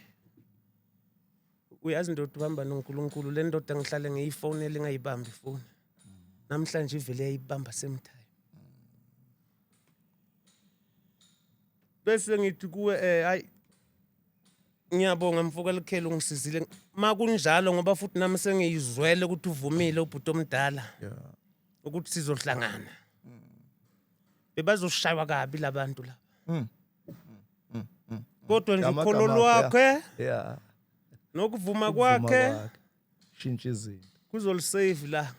Uyazi ndoda uhamba noNkulunkulu le ndoda ngihlale ngeyifone lengayibambi ifone. Namhlanje ivele yayibamba same time. Bese ngithi kuwe hayi ngiyabonga mfoka lekhelo ungisizile makunjalo ngoba futhi nami sengiyizwele ukuthi uvumile ubhuti omdala. Yeah. Ukuthi sizohlangana. Bebazoshaywa kabi labantu la. Kodwa nje ukholo lwakhe yeah. Nokuvuma kwakhe shintsha izinto. Kuzolisave la.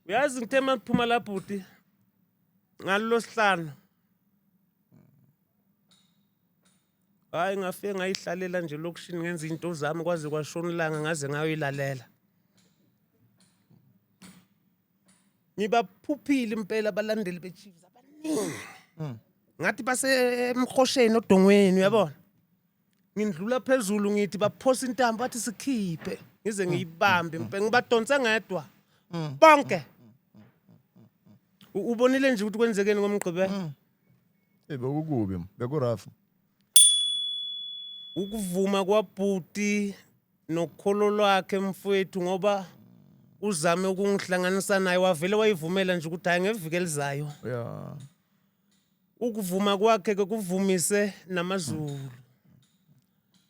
Uyazi ngithema kuphuma la bhuti. Ngalolo sihlanu. Hayi ngafike ngayihlalela nje lokushini ngenza into zami kwaze kwashona ilanga ngaze ngayoyilalela. Ngibaphuphile impela abalandeli beChiefs abaningi. Ngathi base emkhosheni odongweni uyabona. Ngindlula phezulu ngithi baphosa intambo bathi sikhiphe ngize ngiyibambe impela ngibadonsa ngedwa. Bonke. Ubonile nje ukuthi kwenzekeni ngomgqibe? Bekukubi bekurafu. Ukuvuma kwabhuti nokholo lwakhe mfowethu ngoba uzame ukungihlanganisa naye wavele wayivumela nje ukuthi hayi ngeviki elizayo. Yeah. Ukuvuma kwakhe ke kuvumise namazulu.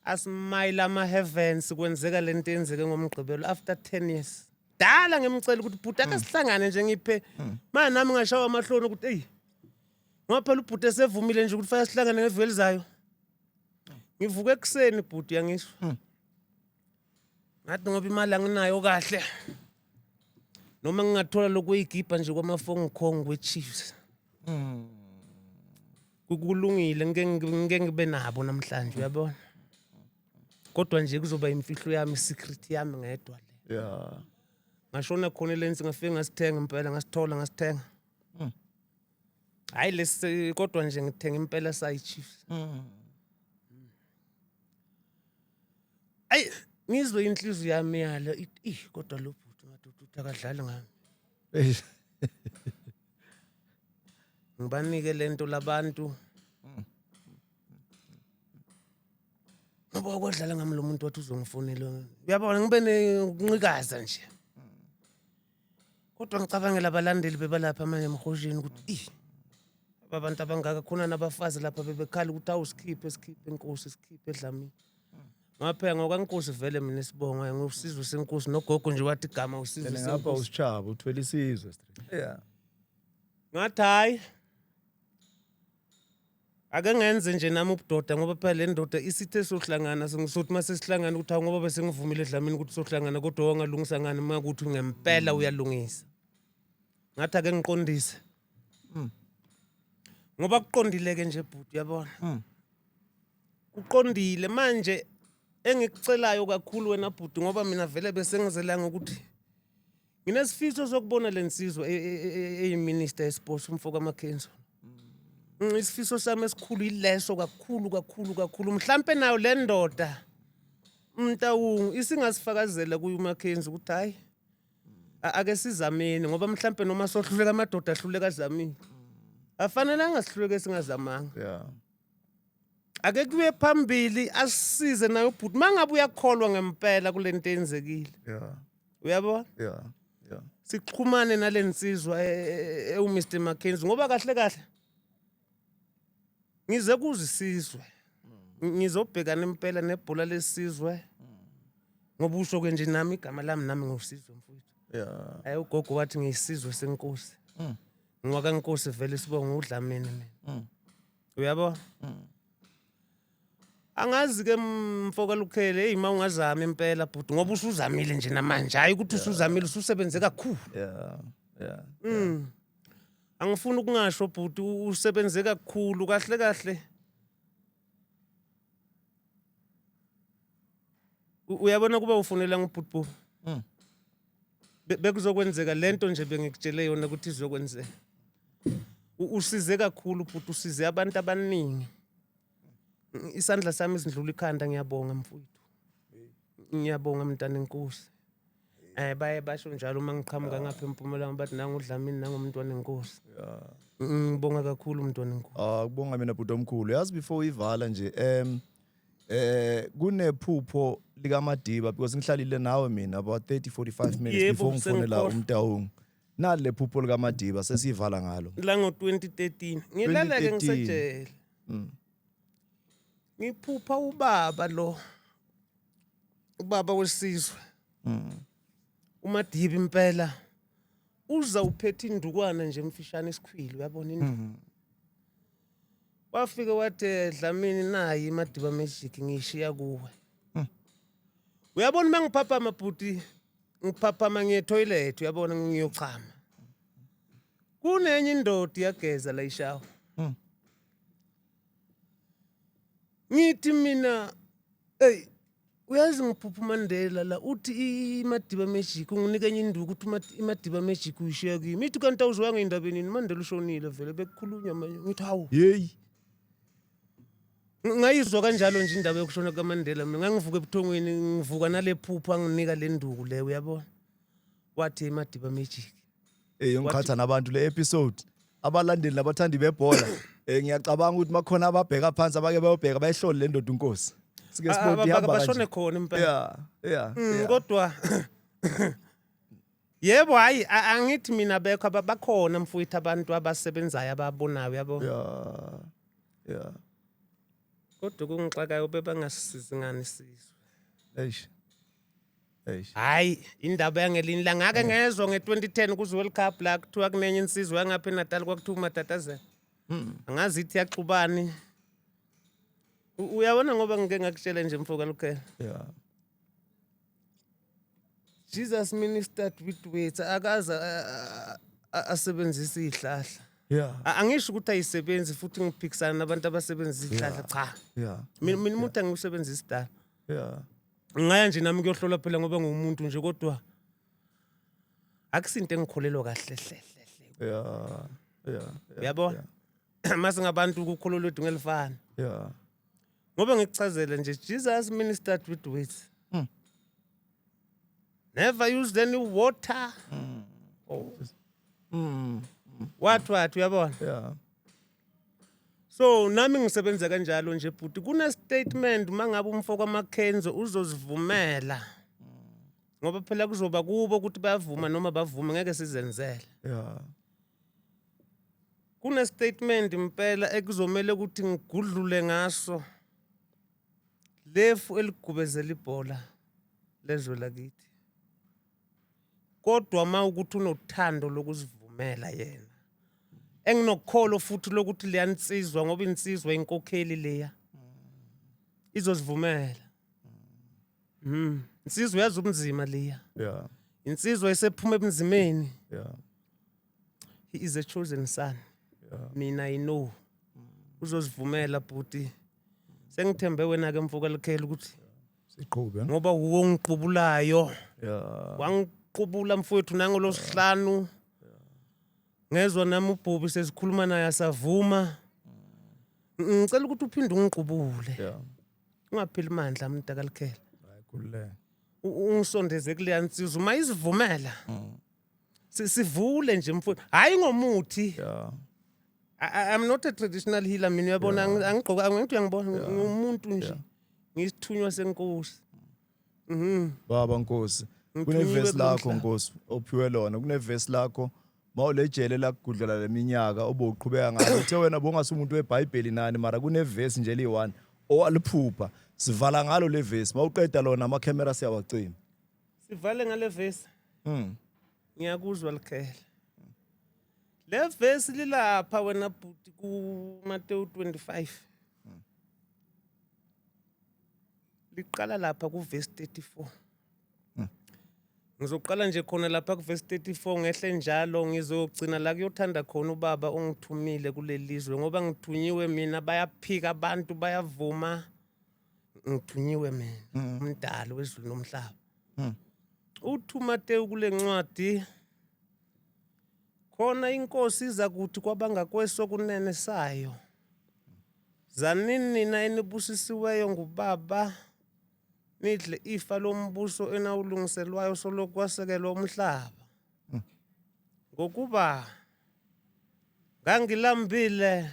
Asmile ama heavens kwenzeka lento enzeke ngomgqibelo after 10 years. Dala ngimcela ukuthi bhuti akasihlangane nje ngiphe. Manje nami ngashawa amahloni ukuthi hey. Ngoba phela ubhuti esevumile nje ukuthi fanele sihlangane ngeviki elizayo. Ngivuke ekseni bhuti yangisho. Ngathi ngoba imali anginayo kahle. Noma ngingathola lokuyigibha nje kwamafoni ngikhonga kweChiefs. kulungile ngeke ngibe nabo namhlanje uyabona. Kodwa nje kuzoba imfihlo yami, secret yami ngedwa le. Yeah. Ngashona khona lensi ngafike ngasithenga impela, ngasithola ngasithenga. Hayi lesi kodwa nje ngithenga impela sayi Chiefs. Ay ngizwe inhliziyo yami yala kodwa lo bhuti madoda akadlali ngami. Eish. Ngibanike lento labantu. Ngoba kwadlala ngami lo muntu wathi uzongifonela. Uyabona ngibe nencikaza nje. Kodwa ngicabangela abalandeli bebalapha manje emhosheni ukuthi abantu abangaka khona nabafazi lapha bebekhala ukuthi awusikhiphe inkosi sikhiphe edlamini. Ngapha ngokaNkosi vele mina sibonga ngosizwe senkosi nogogo nje wathi igama usizwe Ngapha senkosi. usichaba uthwele isizwe. Yeah. Ngathi hayi ake ngenze nje nami ubudoda ngoba phela le ndoda isithe sohlangana sengisothi mase sihlangana ukuthi ngoba bese ngivumile edlamini ukuthi sohlangana kodwa wangalungisa ngani makuthi ngempela uyalungisa. Ngathi ake ngiqondise. Ngoba kuqondileke nje bhuti uyabona. Kuqondile manje engikucelayo kakhulu wena bhuti ngoba mina vele bese ngizelanga ukuthi nginesifiso sokubona lensizwa eyiminister yesports umfoka Makenzo. Isifiso sami esikhulu ileso kakhulu mhlambe nayo le ndoda Mtawungu isingasifakazela kuyo uMakenzi ukuthi hayi ake sizameni ngoba mhlambe noma sohluleka amadoda ahluleka zamini afanele angasihluleke singazamanga. Yeah. Ake kuye phambili asisize nayo bhuti mangabe uyakholwa ngempela kulento enzekile. Yeah. Uyabona? Yeah. Yeah. Sixhumane nalensizwa Mr Makenzi ngoba kahle ngize kuzisizwe. Ngizobhekana impela nebhola lesizwe. Ngoba usho ke nje nami igama lami nami ngusizwe mfowethu. Yeah. Hayi ugogo wathi ngiyisizwe senkosi. Ngoba kaNkosi vele sibonga uDlamini mina. Uyabona? Angazi ke mfoka Lukhele hey mawungazama impela bhuti ngoba usuzamile nje namanje hayi ukuthi usuzamile ususebenze kakhulu. Yeah. Yeah. Angifuni ukungasho bhuti usebenze kakhulu kahle. Uyabona kuba ufunela ngibhutbu. Bekuzokwenzeka lento nje bengikutshele yona ukuthi izokwenzeka. Usize kakhulu bhuti usize abantu abaningi. Isandla sami sindlula ikhanda ngiyabonga mfowethu. Ngiyabonga mntana enkosi. Baye basho njalo uma ngiqhamuka ngapha eMpumalanga bathi nangu uDlamini nangomntwana enkosi. Ngibonga kakhulu umntwana enkosi. Kubonga mina bhuti omkhulu. Yazi before ivala nje kunephupho lika Madiba because ngihlalile nawe mina about 30-45 minutes before ngifonela uMtawungu. Nale phupho lika Madiba sesivala ngalo. La ngo2013 ngilala ke ngisejele. Ngiphupha ubaba lo. Ubaba wesizwe. uMadiba impela uza uphethe indukwana nje emfishane esikhwili uyabona indlu. Wafika wathi Dlamini nayi iMadiba Magic ngishiya kuwe. Uyabona mangiphapha amabhuti ngiphaphama ngetoilet uyabona ngiyochama. Kunenye indoda yageza la ishawa. Ngithi mina hey uyazi ngiphupha uMandela la uthi iMadiba Magic unginike enye induku ukuthi iMadiba Magic uyishiya kimi. Mithi kanti awuzwanga indabeni Mandela ushonile vele bekukhulunywa manje ngithi hawu hey ngayizwa kanjalo nje indaba yokushona kaMandela mina ngangivuka ebuthongweni ngivuka nalephupha nginika le nduku le uyabona wathi iMadiba Magic ngikhatha nabantu le episode abalandeli nabathandi bebhola ngiyacabanga ukuthi makhona ababheka phansi abake bayobheka bayihlole le ndoda uNkosi sike sport ihamba bashone khona impela yeah kodwa yebo hayi angithi mina bekho abakhona mfowethu abantu abasebenzayo ababonayo uyabona yeah kodwa kungixakayo bebangasizi ngani sizwe eish hayi indaba yangelini la ngake ngezwe nge2010 kuze World Cup la kuthiwa kunenye insizwe yangapha eNatal kwakuthiwa uMatatazela angazi ithi yaxubani uyabona ngoba ngike ngakutshela nje mfoka Lukhele yeah Jesus ministered with words akaza asebenzisa ihlahla Yeah. Angisho ukuthi ayisebenzi futhi ngiphikisana nabantu abasebenzisa izihlahla cha. Yeah. Mina umuntu angiusebenzisa isidala. Yeah. Ngaya nje nami kuyohlola phela ngoba ngumuntu nje kodwa akusinto engikholelwa kahle hle. Yeah. Yeah. Uyabona? Mase ngabantu ukukholelwa edunga elifana. Yeah. Ngoba ngikuchazela nje Jesus ministered with words. Never used any water. What uyabona? Yeah. So nami ngisebenza kanjalo nje futhi kuna statement mangabe umfoko amaKenzo uzozivumela. Ngoba phela kuzoba kubo ukuthi bayavuma noma bavume ngeke sizenzele. Yeah. Kuna statement impela ekuzomela ukuthi ngigudlule ngaso. Lefu eligubezela ibhola lezwe lakithi. Kodwa mawukuthi unothando lokuzivumela yena. Enginokholo futhi lokuthi liyansizwa ngoba insizwa inkokheli leya. Izozivumela. Insizwa yazi ubunzima leya. Yeah. Insizwa esephuma ebunzimeni. Yeah. He is a chosen son. Yeah. Mina I know. Uzozivumela futhi. Sengithembe wena ke mfoka likhela ukuthi Siqhube. ngoba uwongiqubulayo. Yeah. Wangiqubula mfowethu nangolosihlanu. Ngezwe nami uBhobhi sesikhuluma naye asavuma. Ngicela ukuthi uphinde ungiqubule. Yeah. Ungaphili mandla mntaka likhela. Hayikhulule. Ungisondeze kuleya nsizwa uma izivumela. Sivule nje mfowethu. Hayi ngomuthi. Yeah. I'm not a traditional healer mina uyabona angigqoka ngithi uyangibona ngumuntu nje. Ngisithunywa senkosi. Baba Nkosi. Kuneverse lakho Nkosi ophiwe lona. Kuneverse lakho mawulejele lakugudlela leminyaka obuqhubeka ngayo. Uthe wena bongasumuntu weBhayibheli nani mara kuneverse nje li1 owaliphupha. Sivala ngalo le verse. Mawuqeda lona ama camera siyawacima. Sivale ngale verse. Ngiyakuzwa likhela. Le verse lilapha wena bhuti ku Matthew 25. Liqala lapha ku verse 34. Ngizoqala nje khona lapha ku verse 34 ngehle njalo ngizogcina la kuyothanda khona ubaba ongithumile kulelizwe ngoba ngithunyiwe mina bayaphika abantu bayavuma ngithunyiwe mina umdali wezulu nomhlaba. Uthi uMateyu kule ncwadi khona inkosi iza kuthi kwabangakweso kunene sayo. Zanini nina enibusisiweyo ngubaba nidle ifa lombuso enawulungiselwayo solokwasekelwa umhlaba. Ngokuba ngangilambile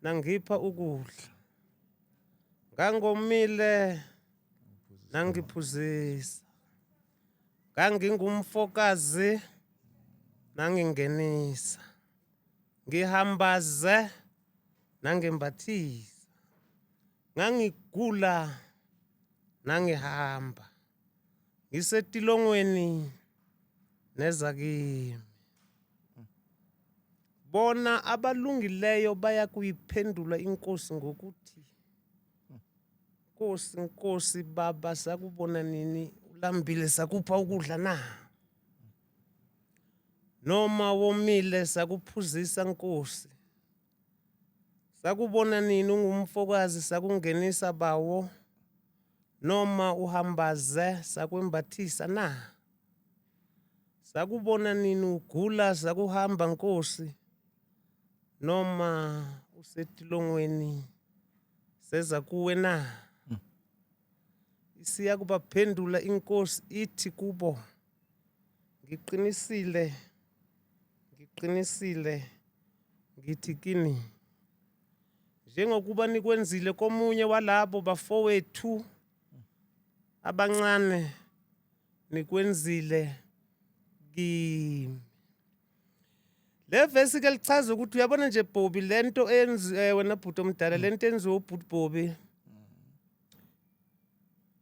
nangipha ukudla. Ngangomile nangiphuzisa. Ngangingumfokazi nangingenisa. Ngihambaze nangembathisa. Ngangigula nangihamba. Ngisetilongweni neza kimi. Bona abalungileyo baya kuyiphendula inkosi ngokuthi Nkosi baba sakubona nini ulambile sakupha ukudla na? Noma womile sakuphuzisa Nkosi. Sakubona nini ungumfokazi sakungenisa bawo? Noma uhambaze sakwembathisa na? Sakubona nini ugula sakuhamba Nkosi? Noma usetilongweni seza kuwe na? Isiya kubaphendula inkosi ithi kubo ngiqinisile ngithi kini njengokuba nikwenzile komunye walabo bafowethu abancane nikwenzile kimi. Le verse ke lichaza ukuthi uyabona nje Bhobhi lento wena bhuti omdala lento enziwe ubhuti Bhobhi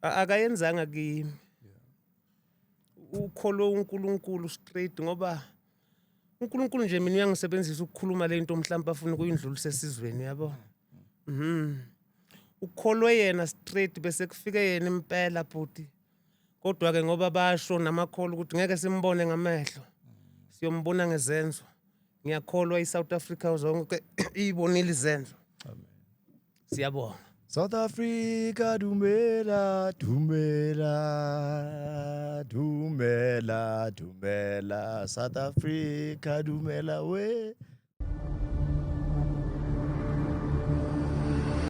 akayenzanga kimi. Ukholo uNkulunkulu straight ngoba uNkulunkulu nje mina uyangisebenzisa ukukhuluma lento mhlawumbe afuna ukuyindlulisa esizweni yabo. Ukholwe yena straight bese kufike yena impela bhuti. Kodwa ke ngoba basho namakholo ukuthi ngeke simbone ngamehlo. Siyombona ngezenzo. ngiyakholwa iSouth Africa zonke ibonile izenzo. Siyabonga. South Africa dumela dumela dumela dumela South Africa dumela we